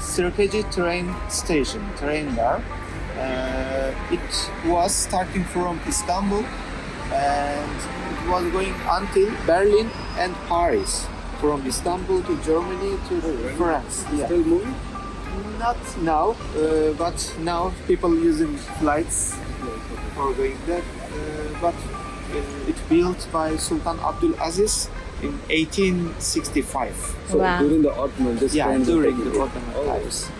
Strategic train station, train there. It was starting from Istanbul and it was going until Berlin and Paris. From Istanbul to Germany to France. Yeah. Still moving? Not now, but now people using flights for going there. But it built by Sultan Abdul Aziz in 1865. So Wow. during the Ottoman, this Yeah, train was during taken the there. Ottoman Oh. times.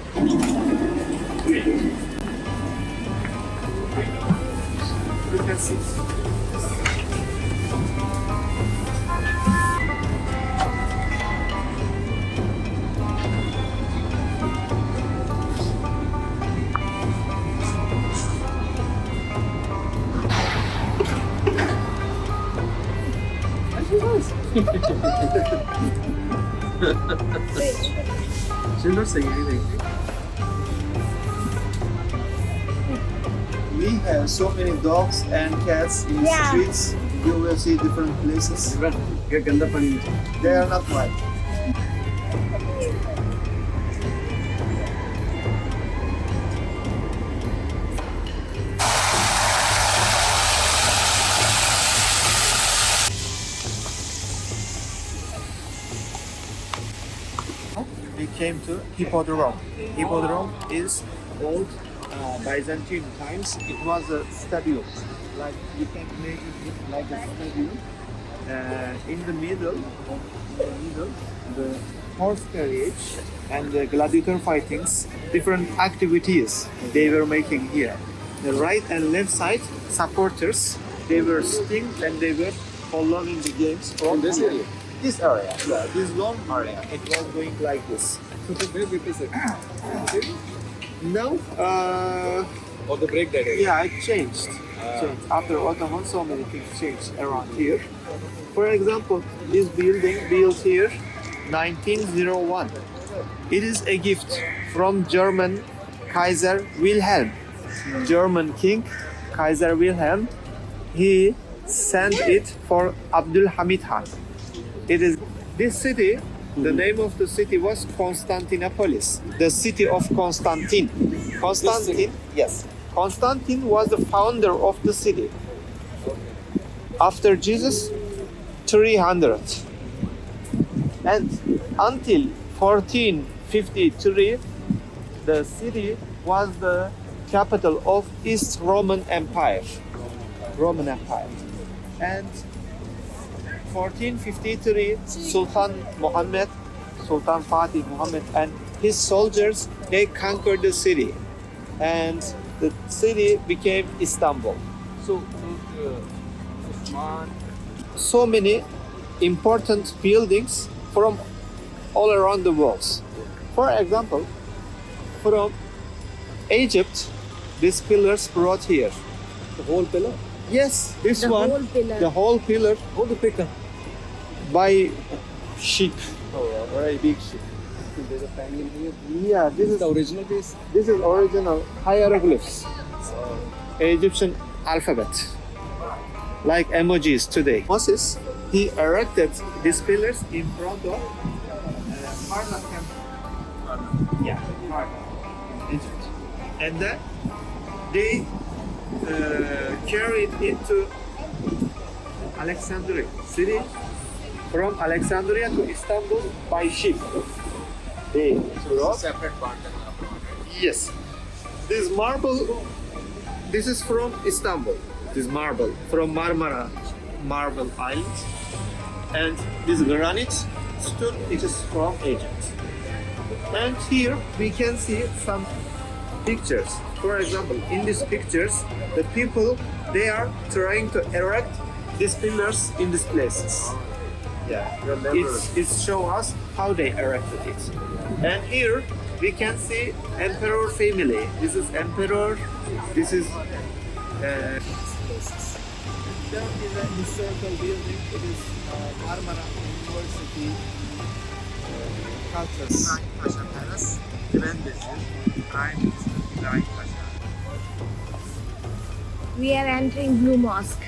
You can see. She's not saying anything. We have so many dogs and cats in the Yeah. streets. You will see different places. Get ganda pani. They are not white. We came to Hippodrome. Hippodrome is old Byzantine times. It was a stadium. Like you can imagine it like a stadium. In the middle, the horse carriage and the gladiator fightings, different activities they were making here. The right and left side supporters, they were sitting and they were following the games from In this here. area? This area, yeah, this long area, it was going like this. So the way people say, Now, or the break that area. yeah, it changed. After Ottoman, so many things changed around here. For example, this building built here 1901. It is a gift from German Kaiser Wilhelm. German King Kaiser Wilhelm. He sent it for Abdul Hamid Han. It is this city. The name of the city was Constantinopolis, the city of Constantine. Constantine, yes. Constantine was the founder of the city. After Jesus, 300. And until 1453, the city was the capital of East Roman Empire. Roman Empire. And 1453, Sultan Fatih Muhammad and his soldiers, they conquered the city. And the city became Istanbul. So many important buildings from all around the world. For example, from Egypt, these pillars brought here. The whole pillar? Yes, this The one, whole pillar. the whole pillar Oh, the picker. by ship. Oh, Very big ship. there's a penguin here. Yeah, this is The original piece? this is original hieroglyphs, Egyptian alphabet, like emojis today. Moses, he erected these pillars in front of Karnak temple. Yeah, Karnak, Egypt, and then they carried into Alexandria city. From Alexandria to Istanbul by ship. They brought Separate part. Yes. This marble, this is from Istanbul. This marble from Marmara Marble Island. And this granite stone, it is from Egypt. And here we can see some pictures. For example, in these pictures, the people, they are trying to erect these pillars in these places. Yeah, it shows us how they erected it. And here we can see emperor family. This is emperor. This is. There is a historical building. It is Marmara University Culture. Pasha Palace, Grand Vizier, Prime Minister Pasha. We are entering Blue Mosque.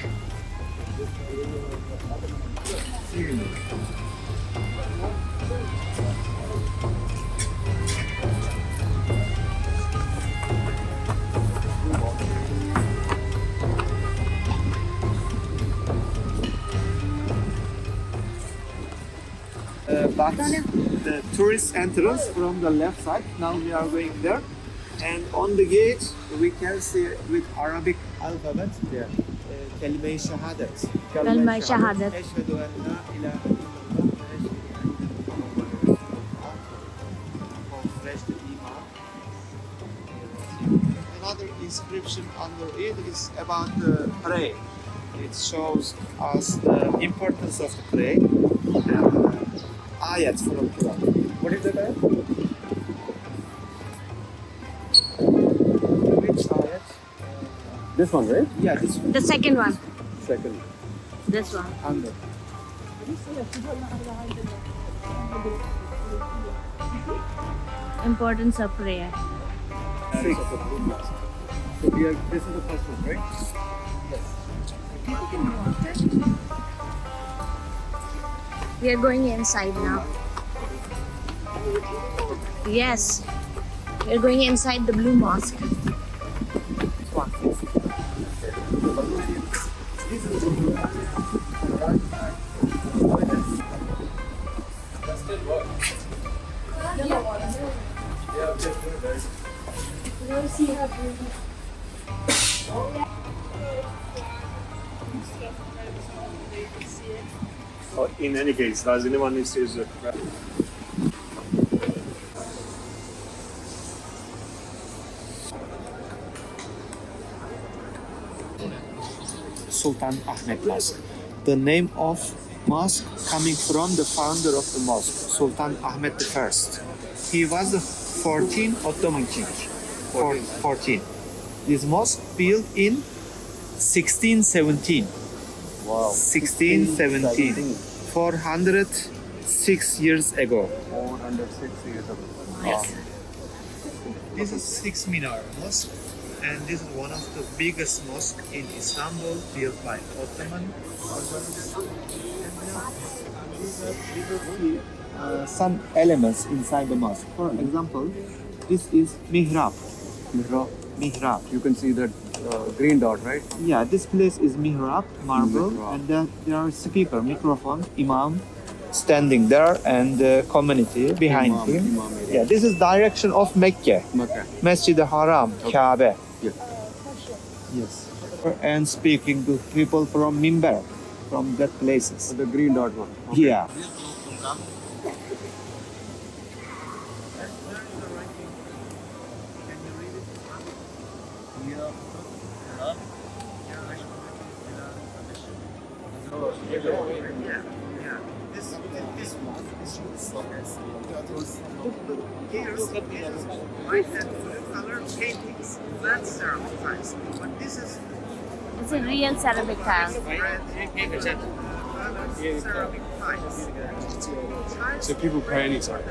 But the tourist entrance from the left side. Now we are going there, and on the gate we can see with Arabic alphabet. Yeah. Kelime-i şehadet. Kelime-i şehadet. Eşhedü en la ilahe illallah ve eşhedü enne Muhammeden Resulullah. Of fresh the iman. Another inscription under it is about the prayer. It shows us the importance of the prayer. Ayat from Quran. What is that ayat? Which ayat? This one, right? Yeah, this one. The second one. Second. This one. Under. Importance of prayer. Six. Of the Blue Mosque. So we are, this is the first one, right? We are going inside now. Yes. We are going inside the Blue Mosque. In any case, does anyone needs to use it? Sultan Ahmed Mosque. The name of mosque coming from the founder of the mosque, Sultan Ahmed I. He was the 14th Ottoman king. 14. This mosque built in 1617. Wow. 1617. 406 years ago. 406 years ago. Yes. This is 6 Minar Mosque, and this is one of the biggest mosques in Istanbul, built by Ottoman. Some elements inside the mosque. For example, this is mihrab. Mihrab. Mihrab. You can see that green dot, right? Yeah, this place is mihrab, marble, Mihrab. and then there are speaker, microphone, imam, standing there, and the community behind Imam, him. Imam area. Yeah, this is direction of Mecca, Makkah. Masjid al-Haram, Kaaba. Yeah. Yes. And speaking to people from Mimbar, from that places. So the green dot one. Yeah. It's a real ceramic tile. So people pray anytime.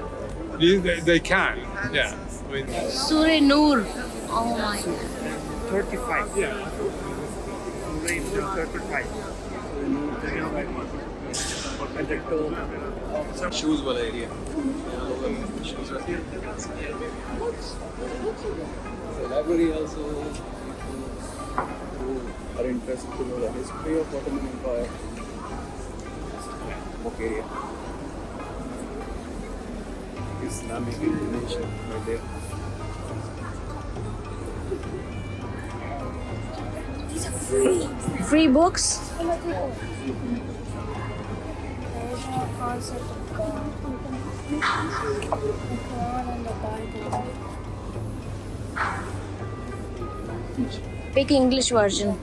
They can, yeah. I mean, Surah Noor. Oh my. 35. yeah. 35. Shoes wala area. So library also who are interested to know the history of Ottoman Empire. Book area. Islamic information right there. Free books. Pick English version.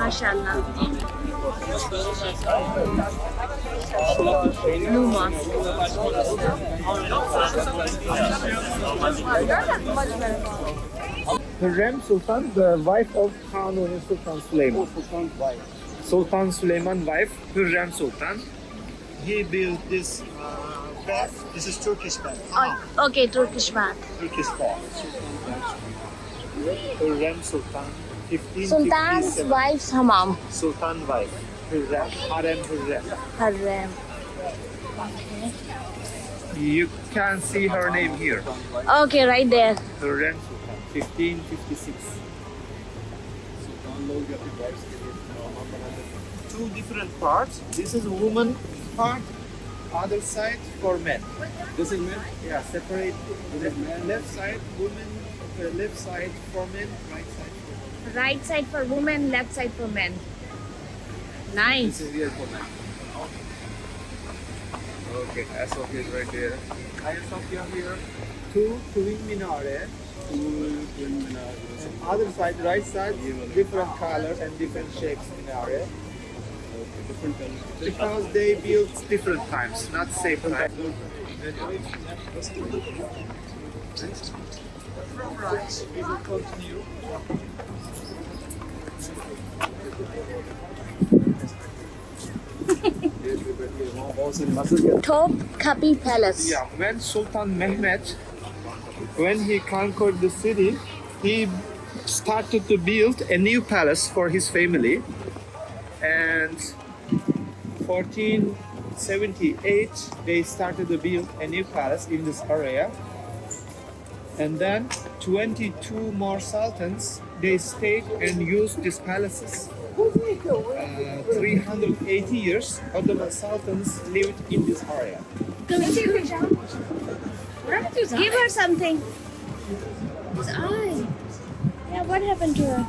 MashaAllah. Blue Mosque. Hürrem Sultan, the wife of Kanuni Sultan Süleyman. Sultan Süleyman wife, Hürrem Sultan. He built this bath. This is Turkish bath. Oh, okay, Turkish bath. Turkish bath. Hürrem Sultan, 1557. Sultan's wife's hammam. Sultan wife. Hürrem, Harem Hürrem. Harem. You can see her name here. Okay, right there. Hürrem Sultan, 1556. Two different parts. This is woman part, other side for men. This is men. Yeah, separate. Left side women, left side for men, right side for men. Right side for women, left side for men. This Nice. is here for men. Okay, Asofia is right there. Hagia Sophia here. Two twin minaret. And other side, right side, different colors and different shapes minaret. Different colors. Because they built different times, not same time. From right, we will continue. Topkapi Palace. Yeah, when Sultan Mehmet, when he conquered the city, he started to build a new palace for his family. And 1478, they started to build a new palace in this area. And then 22 more sultans, they stayed and used these palaces. 380 years, Ottoman sultans lived in this area. Give her something. His eye. Yeah, what happened to her?